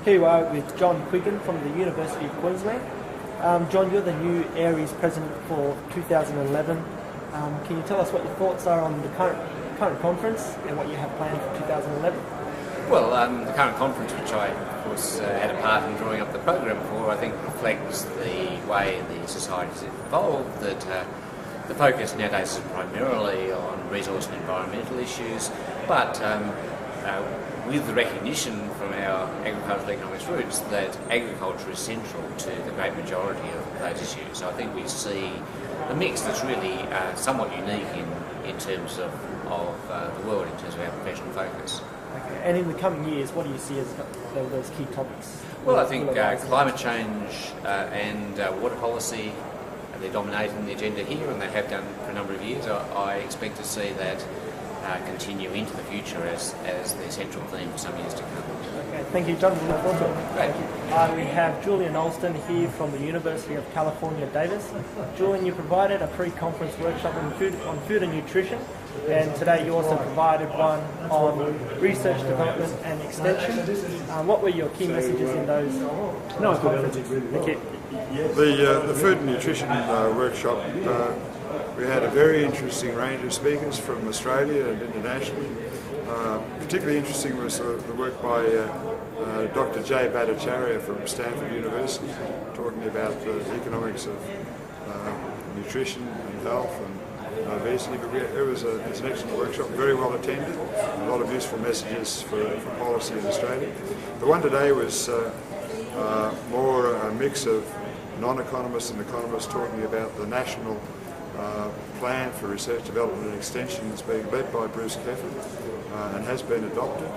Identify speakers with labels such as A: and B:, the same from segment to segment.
A: Here we are with John Quiggin from the University of Queensland. John, you're the new Aares president for 2011. Can you tell us what your thoughts are on the current conference and what you have planned for 2011?
B: Well, the current conference, which I, of course, had a part in drawing up the program for, I think reflects the way the society has evolved, that the focus nowadays is primarily on resource and environmental issues, but with the recognition from our agricultural economics roots that agriculture is central to the great majority of those issues. I think we see a mix that's really somewhat unique in terms of the world, in terms of our professional focus.
A: Okay. And in the coming years, what do you see as those key topics?
B: Well, I think climate change and water policy, they're dominating the agenda here, and they have done for a number of years. I expect to see that continue into the future as the central theme for some years to come.
A: Okay, thank you, John.
B: Great.
A: We have Julian Alston here from the University of California, Davis. Julian, you provided a pre-conference workshop on food and nutrition, and today you also provided one on research, development and extension. What were your key messages in those conferences?
C: The food and nutrition workshop, we had a very interesting range of speakers from Australia and internationally. Particularly interesting was the work by Dr. Jay Bhattacharya from Stanford University, talking about the economics of nutrition and health and obesity. But it was an excellent workshop, very well attended, a lot of useful messages for policy in Australia. The one today was more a mix of non-economists and economists talking about the national plan for research, development and extension that's being led by Bruce Kefford and has been adopted.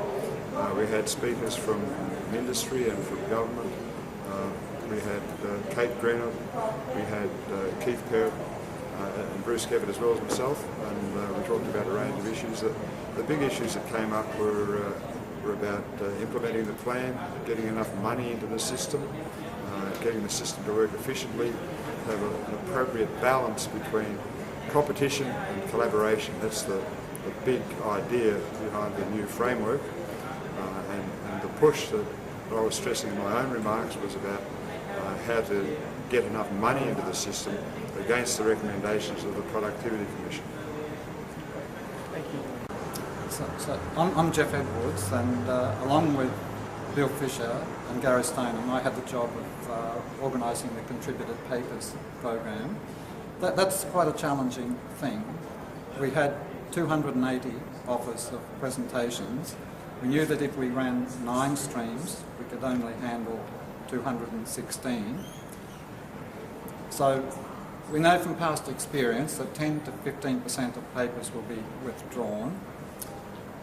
C: We had speakers from industry and from government. We had Kate Greenwood, we had Keith Perrott and Bruce Kefford as well as myself, and we talked about a range of issues. The big issues that came up were about implementing the plan, getting enough money into the system, getting the system to work efficiently, have an appropriate balance between competition and collaboration. That's the big idea behind the new framework, and the push that I was stressing in my own remarks was about how to get enough money into the system against the recommendations of the Productivity Commission.
A: Thank you.
D: So I'm Jeff Edwards, and along with Bill Fisher and Gary Stoneham, I had the job of organising the Contributed Papers program. That's quite a challenging thing. We had 280 offers of presentations. We knew that if we ran 9 streams, we could only handle 216. So we know from past experience that 10 to 15% of papers will be withdrawn.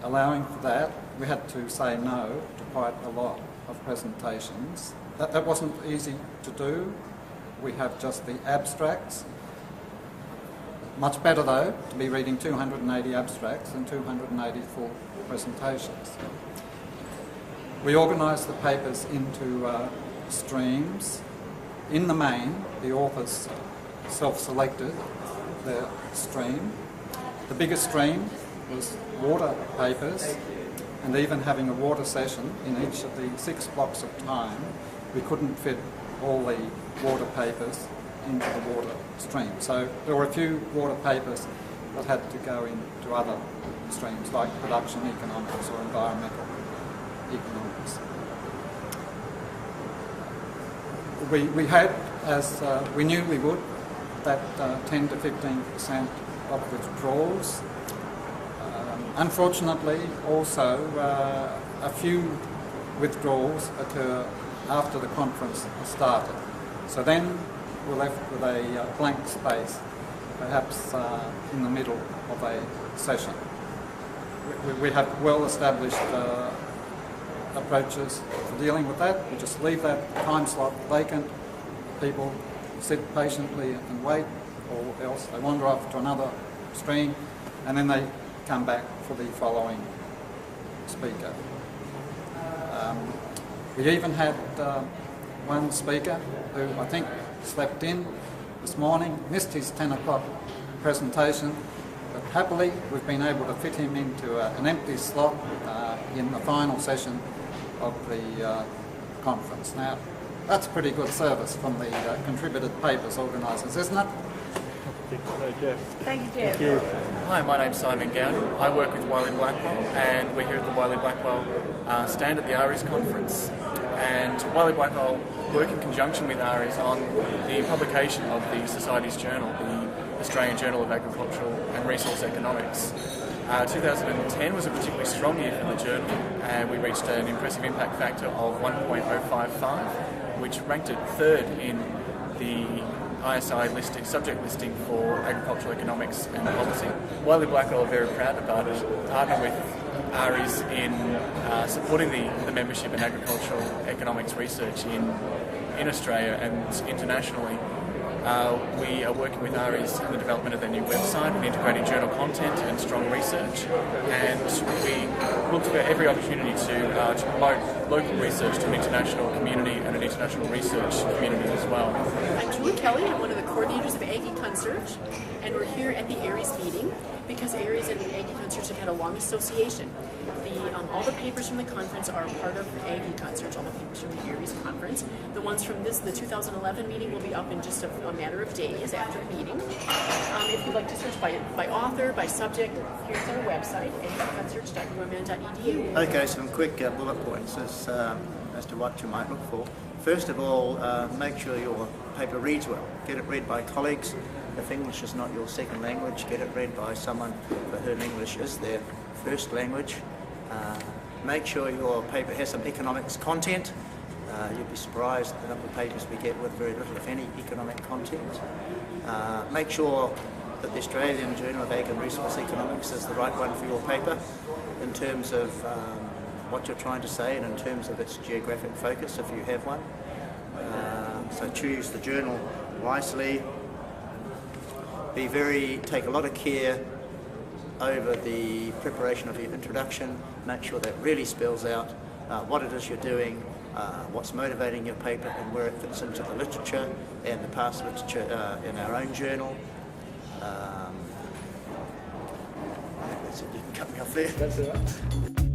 D: Allowing for that, we had to say no to quite a lot of presentations. That wasn't easy to do. We have just the abstracts. Much better though to be reading 280 abstracts than 280 full presentations. We organised the papers into streams. In the main, the authors self-selected their stream. The biggest stream was water papers, and even having a water session in each of the 6 blocks of time, we couldn't fit all the water papers into the water stream. So there were a few water papers that had to go into other streams like production economics or environmental economics. We had, as we knew we would, that 10 to 15% of withdrawals. Unfortunately, also, a few withdrawals occur after the conference started. So then we're left with a blank space, perhaps in the middle of a session. We have well-established approaches for dealing with that. We just leave that time slot vacant. People sit patiently and wait, or else they wander off to another stream, and then they come back for the following speaker. We even had one speaker who I think slept in this morning, missed his 10 o'clock presentation, but happily we've been able to fit him into an empty slot in the final session of the conference. Now, that's a pretty good service from the contributed papers organisers, isn't it?
E: Thank you, Jeff.
A: Thank you.
F: Hi, my name's Simon Gowden. I work with Wiley Blackwell, and we're here at the Wiley Blackwell stand at the Aares conference. And Wiley Blackwell work in conjunction with Aares on the publication of the Society's Journal, the Australian Journal of Agricultural and Resource Economics. 2010 was a particularly strong year for the journal, and we reached an impressive impact factor of 1.055, which ranked it third in the ISI subject listing for agricultural economics and policy. Wiley Blackwell are very proud about it, partner with Aares in supporting the membership in agricultural economics research in Australia and internationally. We are working with Aares in the development of their new website and integrating journal content and strong research, and we look for every opportunity to promote local research to an international community and an international research community as well.
E: I'm Julie Kelly. I'm one of the coordinators of AgriConsearch, and we're here at the Aares meeting because Aares and AgriConsearch have had a long association. All the papers from the conference are part of AgriConsearch, all the papers from the Aares conference. The ones from the 2011 meeting will be up in just a matter of days after the meeting. If you'd like to search by author, by subject, here's our website, agriconsearch.umn.edu.
G: Okay, some quick bullet points as to what you might look for. First of all, make sure your paper reads well. Get it read by colleagues. If English is not your second language, get it read by someone for whom English is their first language. Make sure your paper has some economics content. You'd be surprised at the number of papers we get with very little, if any, economic content. Make sure that the Australian Journal of Ag and Resource Economics is the right one for your paper in terms of what you're trying to say and in terms of its geographic focus, if you have one. So choose the journal wisely. Take a lot of care over the preparation of your introduction. Make sure that really spells out what it is you're doing, what's motivating your paper and where it fits into the literature and the past literature in our own journal. That's it, you can cut me off there.
A: That's all right.